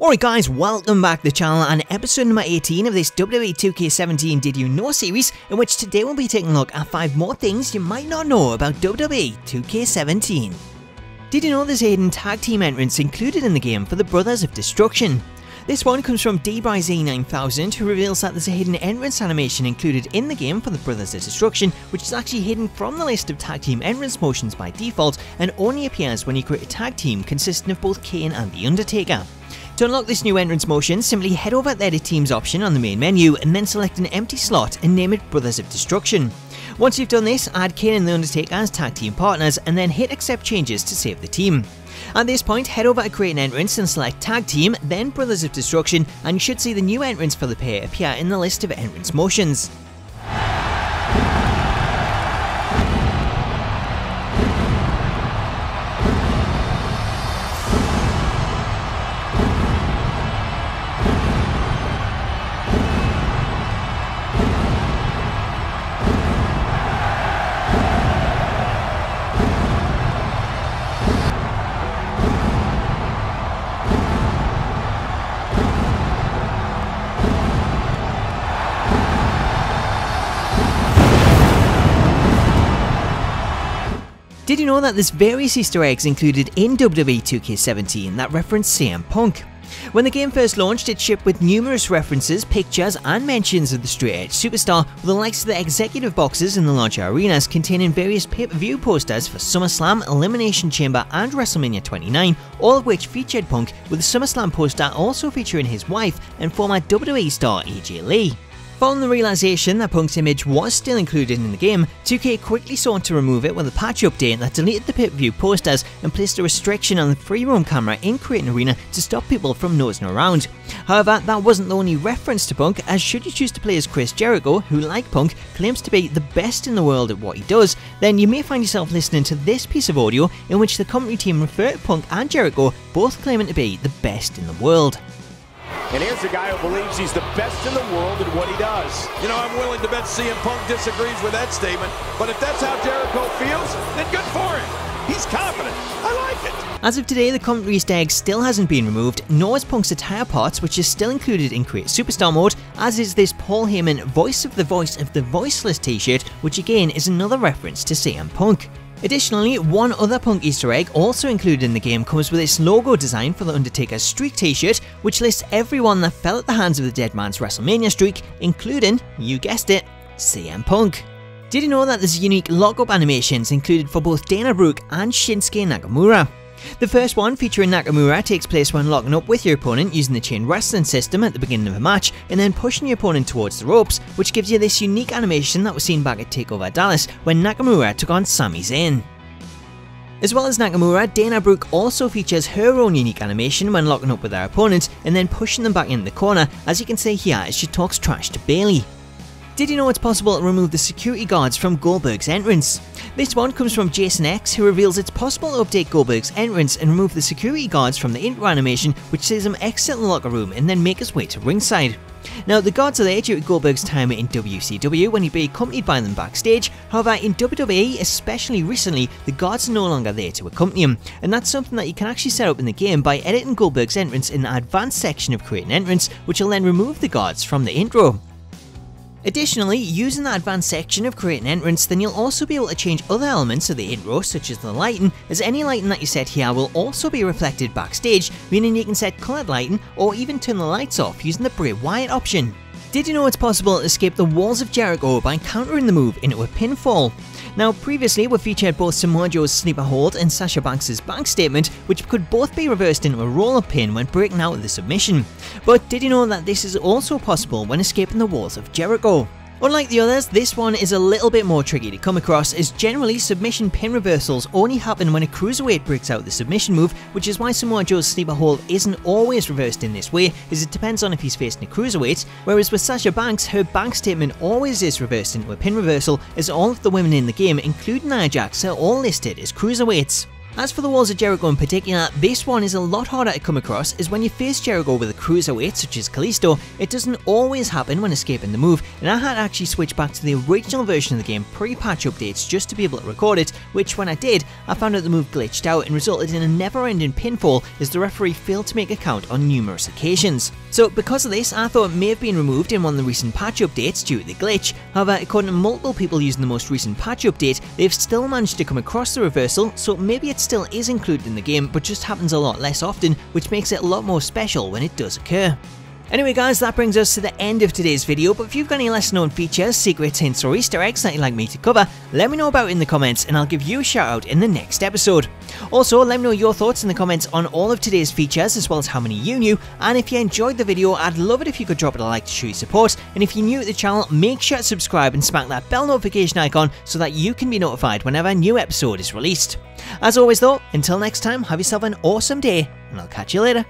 Alright guys, welcome back to the channel and episode number 18 of this WWE 2K17 Did You Know series, in which today we'll be taking a look at 5 more things you might not know about WWE 2K17. Did you know there's a hidden tag team entrance included in the game for the Brothers of Destruction? This one comes from DBryze9000, who reveals that there's a hidden entrance animation included in the game for the Brothers of Destruction, which is actually hidden from the list of tag team entrance motions by default and only appears when you create a tag team consisting of both Kane and The Undertaker. To unlock this new entrance motion, simply head over to the Edit Teams option on the main menu and then select an empty slot and name it Brothers of Destruction. Once you've done this, add Kane and The Undertaker as tag team partners and then hit accept changes to save the team. At this point, head over to Create an Entrance and select Tag Team, then Brothers of Destruction, and you should see the new entrance for the pair appear in the list of entrance motions. Did you know that there's various Easter eggs included in WWE 2K17 that reference CM Punk? When the game first launched, it shipped with numerous references, pictures and mentions of the straight edge superstar, with the likes of the executive boxes in the larger arenas containing various pay-per-view posters for SummerSlam, Elimination Chamber and WrestleMania 29, all of which featured Punk, with the SummerSlam poster also featuring his wife and former WWE star AJ Lee. Following the realization that Punk's image was still included in the game, 2K quickly sought to remove it with a patch update that deleted the pay-per-view posters and placed a restriction on the free roam camera in Create Arena to stop people from nosing around. However, that wasn't the only reference to Punk, as should you choose to play as Chris Jericho, who like Punk claims to be the best in the world at what he does, then you may find yourself listening to this piece of audio in which the commentary team refer to Punk and Jericho both claiming to be the best in the world. And here's a guy who believes he's the best in the world at what he does. You know, I'm willing to bet CM Punk disagrees with that statement, but if that's how Jericho feels, then good for him. He's confident. I like it. As of today, the commentary Easter egg still hasn't been removed, nor is Punk's attire parts, which is still included in Create Superstar mode, as is this Paul Heyman Voice of the Voiceless t-shirt, which again is another reference to CM Punk. Additionally, one other Punk Easter egg also included in the game comes with its logo design for the Undertaker's streak t-shirt, which lists everyone that fell at the hands of the Dead Man's WrestleMania streak, including, you guessed it, CM Punk. Did you know that there's unique lockup animations included for both Dana Brooke and Shinsuke Nakamura? The first one, featuring Nakamura, takes place when locking up with your opponent using the chain wrestling system at the beginning of a match and then pushing your opponent towards the ropes, which gives you this unique animation that was seen back at TakeOver Dallas when Nakamura took on Sami Zayn. As well as Nakamura, Dana Brooke also features her own unique animation when locking up with her opponent and then pushing them back into the corner, as you can see here as she talks trash to Bayley. Did you know it's possible to remove the security guards from Goldbergs Entrance? This one comes from Jason X, who reveals it's possible to update Goldbergs Entrance and remove the security guards from the intro animation, which sees him exit the locker room and then make his way to ringside. Now, the guards are there due to Goldberg's time in WCW when he'd be accompanied by them backstage. However, in WWE, especially recently, the guards are no longer there to accompany him, and that's something that you can actually set up in the game by editing Goldberg's Entrance in the advanced section of Create an Entrance, which will then remove the guards from the intro. Additionally, using the advanced section of Create an Entrance, then you'll also be able to change other elements of the intro, such as the lighting, as any lighting that you set here will also be reflected backstage, meaning you can set coloured lighting or even turn the lights off using the Bray Wyatt option. Did you know it's possible to escape the walls of Jericho by countering the move into a pinfall? Now, previously we featured both Samoa Joe's sleeper hold and Sasha Banks' bank statement, which could both be reversed into a roll-up pin when breaking out of the submission. But did you know that this is also possible when escaping the walls of Jericho? Unlike the others, this one is a little bit more tricky to come across, as generally submission pin reversals only happen when a cruiserweight breaks out the submission move, which is why Samoa Joe's sleeper hold isn't always reversed in this way, as it depends on if he's facing a cruiserweight, whereas with Sasha Banks, her bank statement always is reversed into a pin reversal, as all of the women in the game, including Nia Jax, are all listed as cruiserweights. As for the walls of Jericho in particular, this one is a lot harder to come across, as when you face Jericho with a Cruiserweight such as Kalisto, it doesn't always happen when escaping the move, and I had to actually switch back to the original version of the game pre-patch updates just to be able to record it, which when I did, I found out the move glitched out and resulted in a never-ending pinfall as the referee failed to make a count on numerous occasions. So because of this, I thought it may have been removed in one of the recent patch updates due to the glitch. However, according to multiple people using the most recent patch update, they've still managed to come across the reversal, so maybe it still is included in the game, but just happens a lot less often, which makes it a lot more special when it does occur. Anyway guys, that brings us to the end of today's video, but if you've got any lesser known features, secrets, hints or easter eggs that you'd like me to cover, let me know about it in the comments and I'll give you a shout out in the next episode. Also, let me know your thoughts in the comments on all of today's features as well as how many you knew, and if you enjoyed the video, I'd love it if you could drop it a like to show your support, and if you're new to the channel, make sure to subscribe and smack that bell notification icon so that you can be notified whenever a new episode is released. As always though, until next time, have yourself an awesome day, and I'll catch you later.